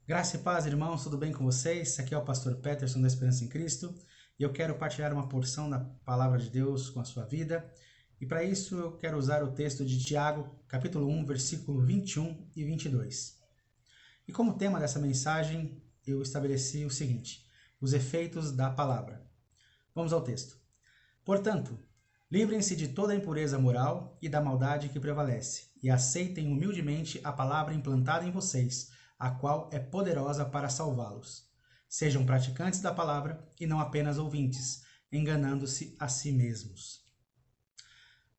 Graça e paz, irmãos, tudo bem com vocês? Aqui é o pastor Peterson da Esperança em Cristo e eu quero partilhar uma porção da palavra de Deus com a sua vida. E para isso eu quero usar o texto de Tiago, capítulo 1, versículo 21 e 22. E como tema dessa mensagem, eu estabeleci o seguinte: os efeitos da palavra. Vamos ao texto. Portanto, livrem-se de toda a impureza moral e da maldade que prevalece, e aceitem humildemente a palavra implantada em vocês, a qual é poderosa para salvá-los. Sejam praticantes da palavra e não apenas ouvintes, enganando-se a si mesmos.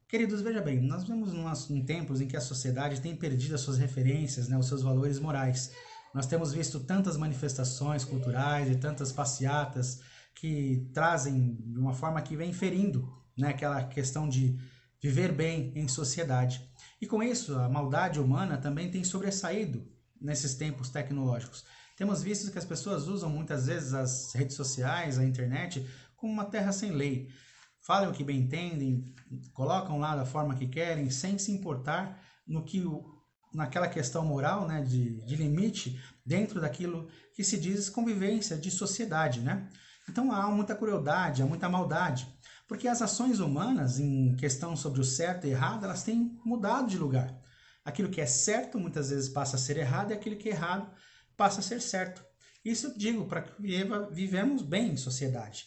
Queridos, veja bem, nós vivemos em tempos em que a sociedade tem perdido as suas referências, os seus valores morais. Nós temos visto tantas manifestações culturais e tantas passeatas que trazem de uma forma que vem ferindo, aquela questão de viver bem em sociedade. E com isso, a maldade humana também tem sobressaído nesses tempos tecnológicos. Temos visto que as pessoas usam muitas vezes as redes sociais, a internet, como uma terra sem lei. Falam o que bem entendem, colocam lá da forma que querem, sem se importar naquela questão moral, de limite, dentro daquilo que se diz convivência de sociedade, Então há muita crueldade, há muita maldade, porque as ações humanas em questão sobre o certo e errado, elas têm mudado de lugar. Aquilo que é certo muitas vezes passa a ser errado e aquilo que é errado passa a ser certo. Isso eu digo para que vivemos bem em sociedade,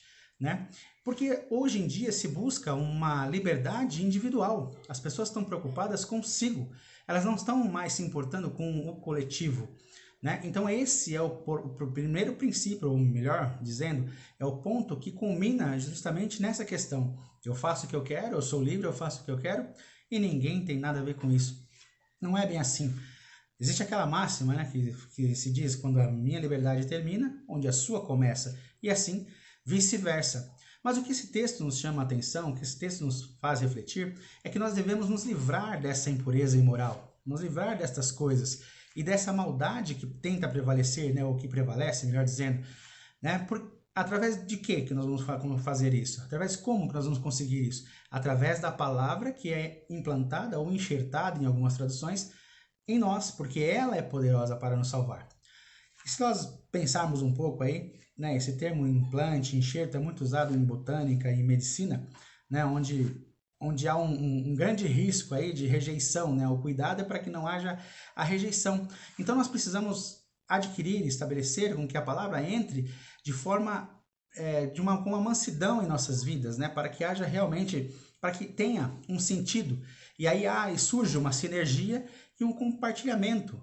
Porque hoje em dia se busca uma liberdade individual. As pessoas estão preocupadas consigo. Elas não estão mais se importando com o coletivo, Então esse é o primeiro princípio, ou melhor dizendo, é o ponto que culmina justamente nessa questão. Eu faço o que eu quero, eu sou livre, eu faço o que eu quero e ninguém tem nada a ver com isso. Não é bem assim. Existe aquela máxima, que se diz: quando a minha liberdade termina, onde a sua começa, e assim vice-versa. Mas o que esse texto nos chama a atenção, o que esse texto nos faz refletir, é que nós devemos nos livrar dessa impureza imoral, nos livrar destas coisas e dessa maldade que tenta prevalecer, ou que prevalece, melhor dizendo, através de que nós vamos fazer isso? Através de como que nós vamos conseguir isso? Através da palavra que é implantada ou enxertada em algumas traduções em nós, porque ela é poderosa para nos salvar. E se nós pensarmos um pouco aí, esse termo implante, enxerto é muito usado em botânica e medicina, onde há um grande risco aí de rejeição, O cuidado é para que não haja a rejeição. Então nós precisamos adquirir, estabelecer com que a palavra entre de forma com uma mansidão em nossas vidas, para que haja realmente, para que tenha um sentido. E aí surge uma sinergia e um compartilhamento,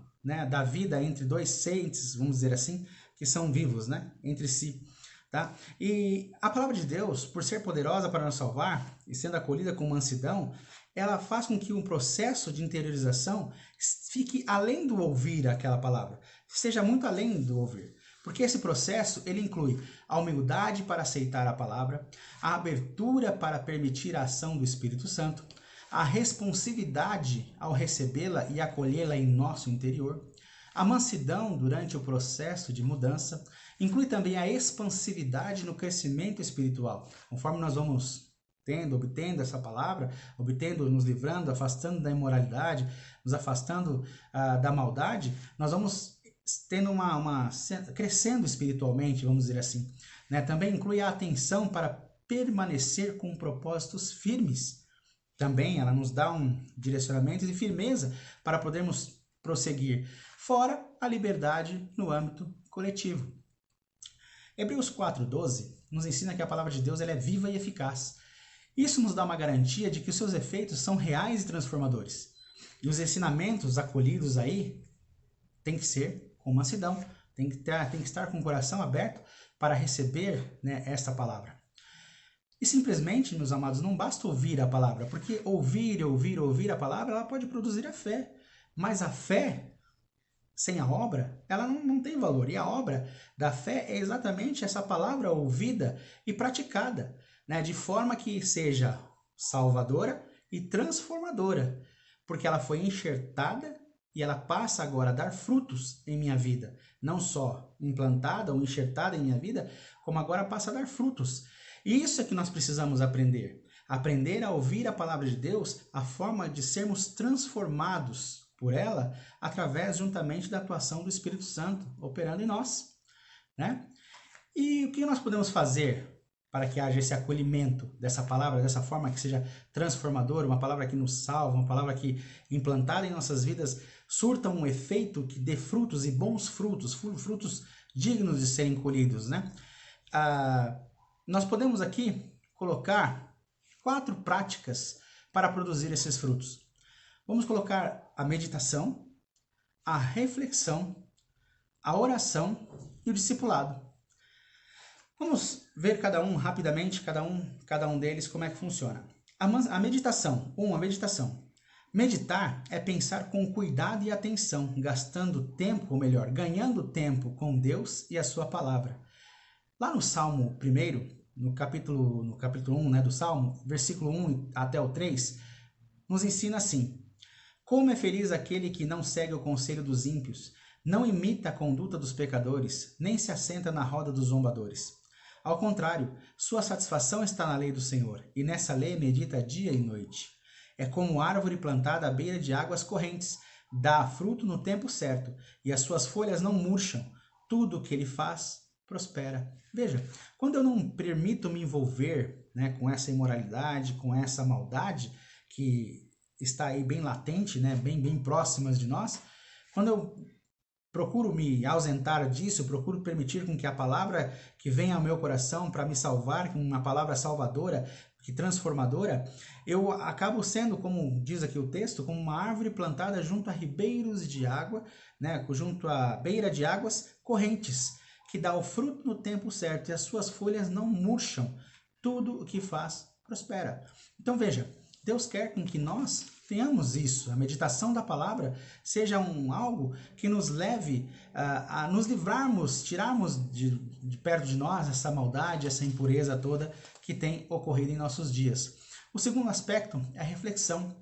da vida entre dois seres, vamos dizer assim, que são vivos, entre si. Tá? E a palavra de Deus, por ser poderosa para nos salvar e sendo acolhida com mansidão, ela faz com que um processo de interiorização fique além do ouvir aquela palavra, seja muito além do ouvir. Porque esse processo, ele inclui a humildade para aceitar a palavra, a abertura para permitir a ação do Espírito Santo, a responsividade ao recebê-la e acolhê-la em nosso interior, a mansidão durante o processo de mudança, inclui também a expansividade no crescimento espiritual. Conforme nós vamos obtendo essa palavra, nos livrando, afastando da imoralidade, nos afastando da maldade, nós vamos tendo crescendo espiritualmente, vamos dizer assim. Também inclui a atenção para permanecer com propósitos firmes. Também ela nos dá um direcionamento e firmeza para podermos prosseguir, fora a liberdade no âmbito coletivo. Hebreus 4:12 nos ensina que a palavra de Deus ela é viva e eficaz. Isso nos dá uma garantia de que os seus efeitos são reais e transformadores. E os ensinamentos acolhidos aí tem que ser com mansidão, tem que estar com o coração aberto para receber esta palavra. E simplesmente, meus amados, não basta ouvir a palavra, porque ouvir a palavra, ela pode produzir a fé. Mas a fé, sem a obra, ela não tem valor. E a obra da fé é exatamente essa palavra ouvida e praticada, de forma que seja salvadora e transformadora, porque ela foi enxertada e ela passa agora a dar frutos em minha vida. Não só implantada ou enxertada em minha vida, como agora passa a dar frutos. E isso é que nós precisamos aprender. Aprender a ouvir a palavra de Deus, a forma de sermos transformados por ela através juntamente da atuação do Espírito Santo operando em nós, né? E o que nós podemos fazer para que haja esse acolhimento dessa palavra, dessa forma que seja transformadora, uma palavra que nos salva, uma palavra que, implantada em nossas vidas, surta um efeito que dê frutos e bons frutos, frutos dignos de serem colhidos, né? Nós podemos aqui colocar 4 práticas para produzir esses frutos. Vamos colocar a meditação, a reflexão, a oração e o discipulado. Vamos ver cada um rapidamente, cada um deles, como é que funciona. A meditação. A meditação. Meditar é pensar com cuidado e atenção, gastando tempo, ou melhor, ganhando tempo com Deus e a sua palavra. Lá no Salmo 1, no capítulo 1, né, do Salmo, versículo 1 até o 3, nos ensina assim: como é feliz aquele que não segue o conselho dos ímpios, não imita a conduta dos pecadores, nem se assenta na roda dos zombadores. Ao contrário, sua satisfação está na lei do Senhor, e nessa lei medita dia e noite. É como árvore plantada à beira de águas correntes, dá fruto no tempo certo, e as suas folhas não murcham. Tudo o que ele faz prospera. Veja, quando eu não permito me envolver, né, com essa imoralidade, com essa maldade que está aí bem latente, né, bem próximas de nós, quando eu procuro me ausentar disso, procuro permitir com que a palavra que vem ao meu coração para me salvar, uma palavra salvadora, que transformadora, eu acabo sendo, como diz aqui o texto, como uma árvore plantada junto a ribeiros de água, né, junto à beira de águas correntes, que dá o fruto no tempo certo e as suas folhas não murcham. Tudo o que faz prospera. Então veja, Deus quer com que nós tenhamos isso, a meditação da palavra seja algo que nos leve a nos livrarmos, tirarmos de perto de nós essa maldade, essa impureza toda que tem ocorrido em nossos dias. O segundo aspecto é a reflexão.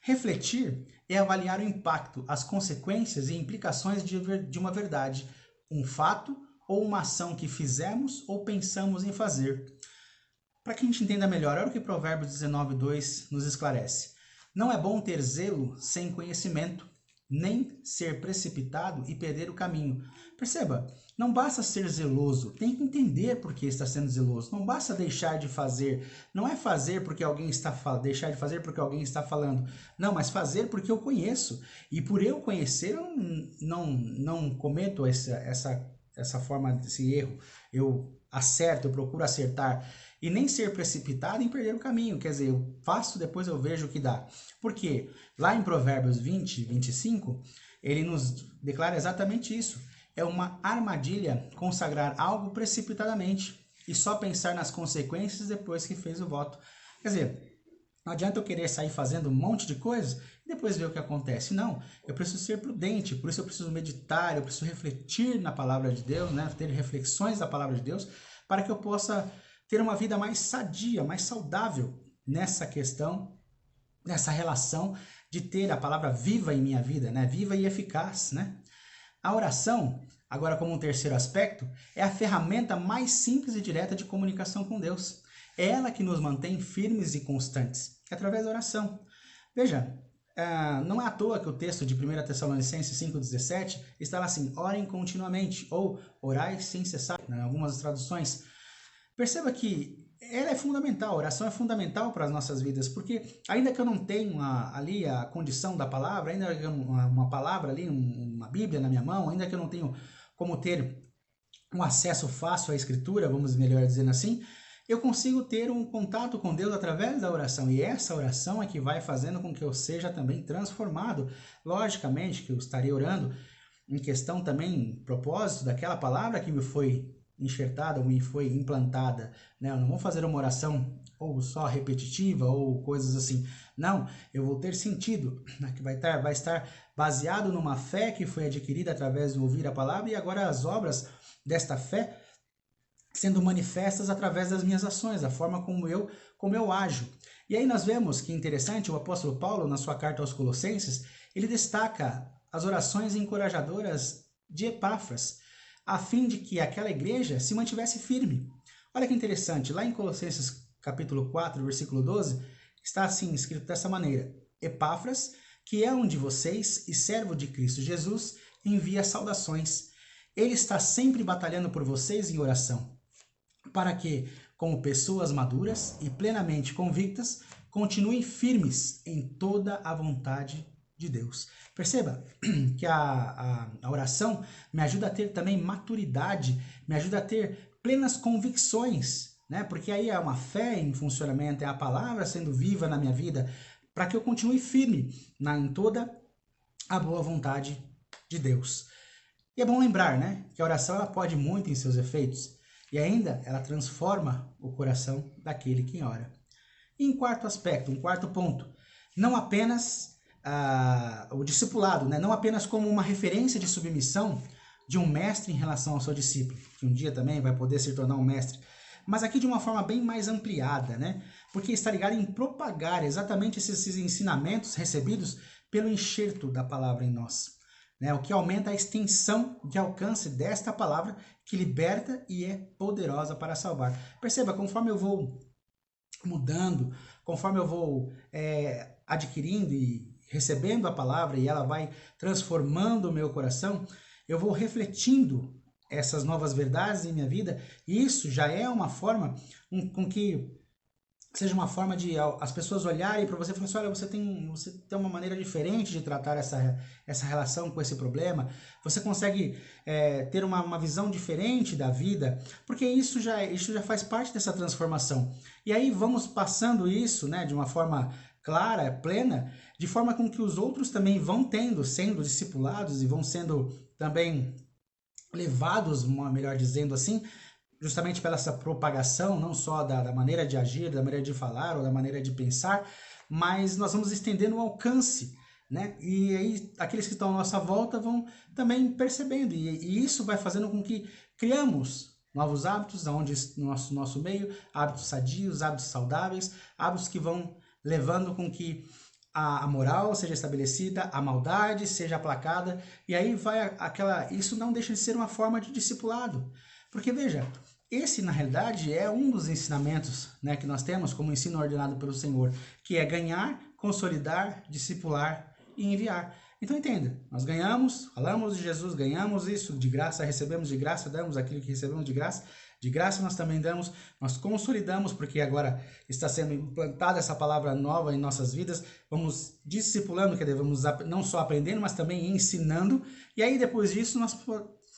Refletir é avaliar o impacto, as consequências e implicações de uma verdade, um fato ou uma ação que fizemos ou pensamos em fazer. Para que a gente entenda melhor, olha o que Provérbios 19:2 nos esclarece. Não é bom ter zelo sem conhecimento, nem ser precipitado e perder o caminho. Perceba, não basta ser zeloso, tem que entender por que está sendo zeloso. Não basta deixar de fazer, não é fazer porque alguém está deixar de fazer porque alguém está falando. Não, mas fazer porque eu conheço. E por eu conhecer, eu não cometo essa forma desse erro. Eu acerto, eu procuro acertar. E nem ser precipitado em perder o caminho. Quer dizer, eu faço, depois eu vejo o que dá. Porque lá em Provérbios 20:25, ele nos declara exatamente isso. É uma armadilha consagrar algo precipitadamente e só pensar nas consequências depois que fez o voto. Quer dizer, não adianta eu querer sair fazendo um monte de coisas e depois ver o que acontece. Não, eu preciso ser prudente, por isso eu preciso meditar, eu preciso refletir na palavra de Deus, né? Ter reflexões da palavra de Deus, para que eu possa ter uma vida mais sadia, mais saudável nessa questão, nessa relação de ter a palavra viva em minha vida, né? Viva e eficaz, né? A oração, agora como um terceiro aspecto, é a ferramenta mais simples e direta de comunicação com Deus. É ela que nos mantém firmes e constantes, através da oração. Veja, não é à toa que o texto de 1 Tessalonicenses 5:17 está lá assim: orem continuamente, ou orai sem cessar, em algumas traduções. Perceba que ela é fundamental, a oração é fundamental para as nossas vidas, porque ainda que eu não tenha ali a condição da palavra, ainda que eu uma palavra ali, uma Bíblia na minha mão, ainda que eu não tenha como ter um acesso fácil à Escritura, vamos melhor dizendo assim, eu consigo ter um contato com Deus através da oração, e essa oração é que vai fazendo com que eu seja também transformado. Logicamente que eu estarei orando em questão também, propósito daquela palavra que me foi enxertada ou me foi implantada, né? Eu não vou fazer uma oração ou só repetitiva ou coisas assim. Não, eu vou ter sentido, né? Que vai estar baseado numa fé que foi adquirida através de ouvir a palavra e agora as obras desta fé sendo manifestas através das minhas ações, a forma como eu ajo. E aí nós vemos que interessante, o apóstolo Paulo, na sua carta aos Colossenses, ele destaca as orações encorajadoras de Epáfras, a fim de que aquela igreja se mantivesse firme. Olha que interessante, lá em Colossenses capítulo 4, versículo 12, está assim escrito dessa maneira: Epáfras, que é um de vocês e servo de Cristo Jesus, envia saudações. Ele está sempre batalhando por vocês em oração, para que, como pessoas maduras e plenamente convictas, continuem firmes em toda a vontade de Deus. Perceba que a oração me ajuda a ter também maturidade, me ajuda a ter plenas convicções, né? Porque aí é uma fé em funcionamento, é a palavra sendo viva na minha vida, para que eu continue firme em toda a boa vontade de Deus. E é bom lembrar, né, que a oração ela pode muito em seus efeitos, e ainda ela transforma o coração daquele que ora. E em quarto aspecto, um quarto ponto, não apenas o discipulado, né, não apenas como uma referência de submissão de um mestre em relação ao seu discípulo, que um dia também vai poder se tornar um mestre, mas aqui de uma forma bem mais ampliada, né? Porque está ligado em propagar exatamente esses ensinamentos recebidos pelo enxerto da palavra em nós, né? O que aumenta a extensão de alcance desta palavra que liberta e é poderosa para salvar. Perceba, conforme eu vou mudando, conforme eu vou adquirindo e recebendo a palavra e ela vai transformando o meu coração, eu vou refletindo essas novas verdades em minha vida, e isso já é uma forma com que seja uma forma de as pessoas olharem para você e falarem assim, olha, você tem uma maneira diferente de tratar essa relação com esse problema, você consegue ter uma visão diferente da vida, porque isso já faz parte dessa transformação. E aí vamos passando isso, né, de uma forma clara, plena, de forma com que os outros também vão sendo discipulados e vão sendo também levados, melhor dizendo assim, justamente pela essa propagação, não só da maneira de agir, da maneira de falar ou da maneira de pensar, mas nós vamos estendendo o alcance, né? E aí aqueles que estão à nossa volta vão também percebendo, e isso vai fazendo com que criamos novos hábitos no nosso meio, hábitos sadios, hábitos saudáveis, hábitos que vão levando com que a moral seja estabelecida, a maldade seja aplacada, e aí isso não deixa de ser uma forma de discipulado. Porque veja, esse na realidade é um dos ensinamentos, né, que nós temos como ensino ordenado pelo Senhor, que é ganhar, consolidar, discipular e enviar. Então entenda, nós ganhamos, falamos de Jesus, ganhamos isso de graça, recebemos de graça, damos aquilo que recebemos de graça nós também damos, nós consolidamos, porque agora está sendo implantada essa palavra nova em nossas vidas, vamos discipulando, que devemos não só aprendendo, mas também ensinando, e aí depois disso nós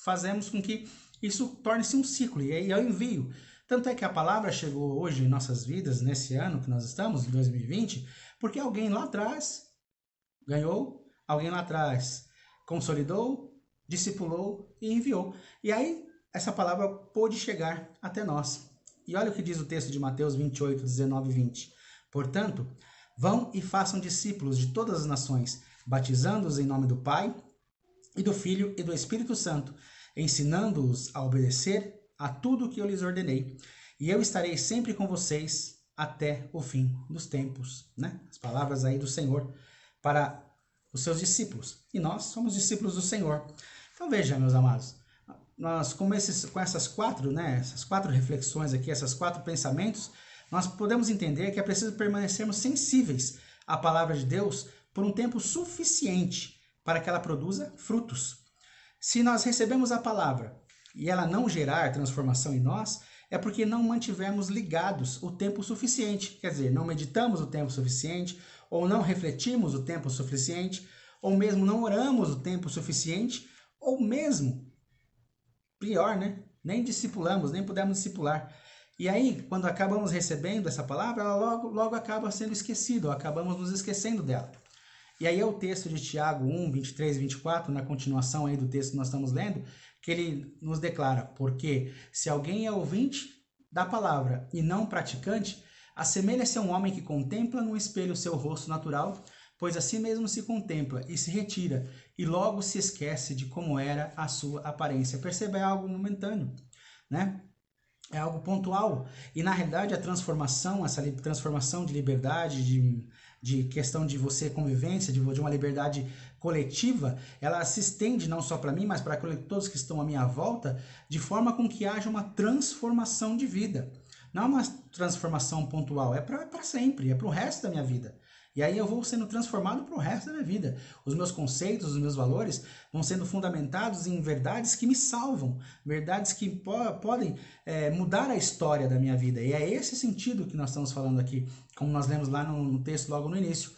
fazemos com que isso torne-se um ciclo, e aí é o envio. Tanto é que a palavra chegou hoje em nossas vidas, nesse ano que nós estamos, em 2020, porque alguém lá atrás ganhou, alguém lá atrás consolidou, discipulou e enviou. E aí essa palavra pôde chegar até nós. E olha o que diz o texto de Mateus 28, 19 e 20. Portanto, vão e façam discípulos de todas as nações, batizando-os em nome do Pai, e do Filho e do Espírito Santo, ensinando-os a obedecer a tudo o que eu lhes ordenei. E eu estarei sempre com vocês até o fim dos tempos. Né? As palavras aí do Senhor para os seus discípulos. E nós somos discípulos do Senhor. Então veja, meus amados, nós com essas quatro reflexões aqui, esses 4 pensamentos, nós podemos entender que é preciso permanecermos sensíveis à palavra de Deus por um tempo suficiente para que ela produza frutos. Se nós recebemos a palavra e ela não gerar transformação em nós, é porque não mantivemos ligados o tempo suficiente, quer dizer, não meditamos o tempo suficiente, ou não refletimos o tempo suficiente, ou mesmo não oramos o tempo suficiente, ou mesmo, pior, né? Nem discipulamos, nem pudemos discipular. E aí, quando acabamos recebendo essa palavra, ela logo acaba sendo esquecida, ou acabamos nos esquecendo dela. E aí é o texto de Tiago 1, 23 e 24, na continuação aí do texto que nós estamos lendo, que ele nos declara, porque se alguém é ouvinte da palavra e não praticante, assemelha-se a um homem que contempla no espelho o seu rosto natural, pois assim mesmo se contempla e se retira, e logo se esquece de como era a sua aparência. Perceba, é algo momentâneo, né? É algo pontual. E na realidade a transformação, essa transformação de liberdade, de questão de você convivência, de uma liberdade coletiva, ela se estende não só para mim, mas para todos que estão à minha volta, de forma com que haja uma transformação de vida. Não é uma transformação pontual, é para sempre, é para o resto da minha vida. E aí eu vou sendo transformado para o resto da minha vida. Os meus conceitos, os meus valores vão sendo fundamentados em verdades que me salvam, verdades que podem mudar a história da minha vida. E é esse sentido que nós estamos falando aqui, como nós lemos lá no texto logo no início.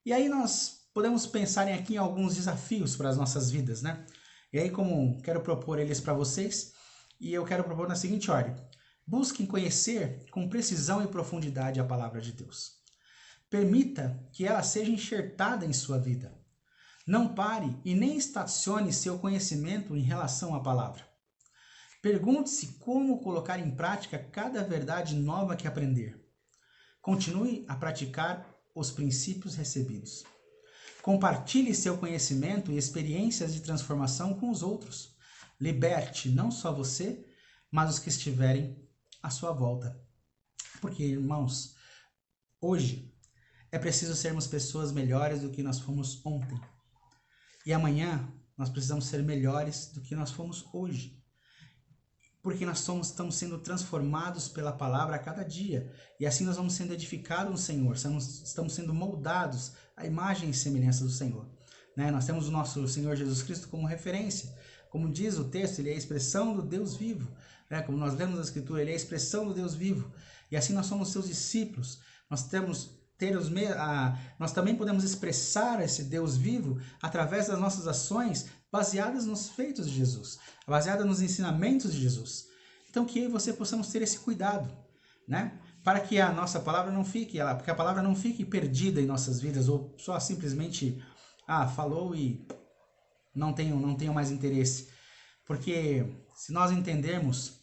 E aí nós podemos pensar aqui em alguns desafios para as nossas vidas, né? E aí como quero propor eles para vocês, e eu quero propor na seguinte ordem. Busquem conhecer com precisão e profundidade a palavra de Deus. Permita que ela seja enxertada em sua vida. Não pare e nem estacione seu conhecimento em relação à palavra. Pergunte-se como colocar em prática cada verdade nova que aprender. Continue a praticar os princípios recebidos. Compartilhe seu conhecimento e experiências de transformação com os outros. Liberte não só você, mas os que estiverem à sua volta. Porque, irmãos, hoje é preciso sermos pessoas melhores do que nós fomos ontem. E amanhã nós precisamos ser melhores do que nós fomos hoje. Porque nós estamos sendo transformados pela palavra a cada dia. E assim nós vamos sendo edificados no Senhor. Estamos sendo moldados à imagem e semelhança do Senhor. Né? Nós temos o nosso Senhor Jesus Cristo como referência. Como diz o texto, ele é a expressão do Deus vivo. Né? Como nós lemos na Escritura, ele é a expressão do Deus vivo. E assim nós somos seus discípulos. Nós também podemos expressar esse Deus vivo através das nossas ações baseadas nos feitos de Jesus, baseadas nos ensinamentos de Jesus. Então que eu e você possamos ter esse cuidado, né? Para que a nossa palavra não fique, porque a palavra não fique perdida em nossas vidas, ou só simplesmente, falou e não tenho mais interesse. Porque se nós entendermos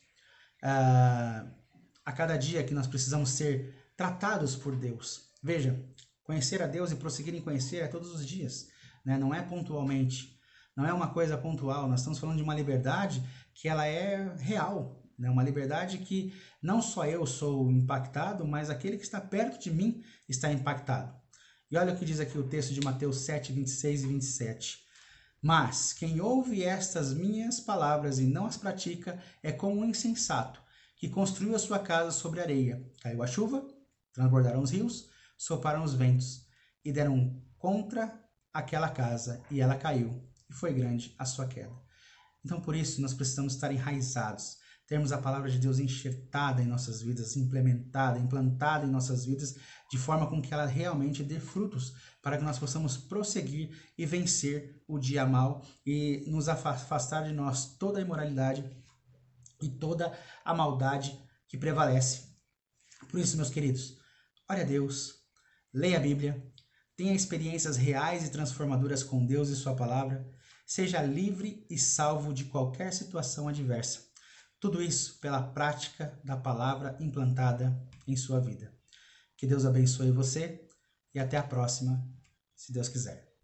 a cada dia que nós precisamos ser tratados por Deus. Veja, conhecer a Deus e prosseguir em conhecer é todos os dias, né? Não é pontualmente, não é uma coisa pontual. Nós estamos falando de uma liberdade que ela é real, né? Uma liberdade que não só eu sou impactado, mas aquele que está perto de mim está impactado. E olha o que diz aqui o texto de Mateus 7, 26 e 27. Mas quem ouve estas minhas palavras e não as pratica é como um insensato, que construiu a sua casa sobre areia. Caiu a chuva, transbordaram os rios, sopraram os ventos e deram contra aquela casa, e ela caiu, e foi grande a sua queda. Então, por isso, nós precisamos estar enraizados, termos a palavra de Deus enxertada em nossas vidas, implementada, implantada em nossas vidas, de forma com que ela realmente dê frutos, para que nós possamos prosseguir e vencer o dia mal e nos afastar de nós toda a imoralidade e toda a maldade que prevalece. Por isso, meus queridos, ore a Deus, leia a Bíblia, tenha experiências reais e transformadoras com Deus e sua palavra, seja livre e salvo de qualquer situação adversa. Tudo isso pela prática da palavra implantada em sua vida. Que Deus abençoe você e até a próxima, se Deus quiser.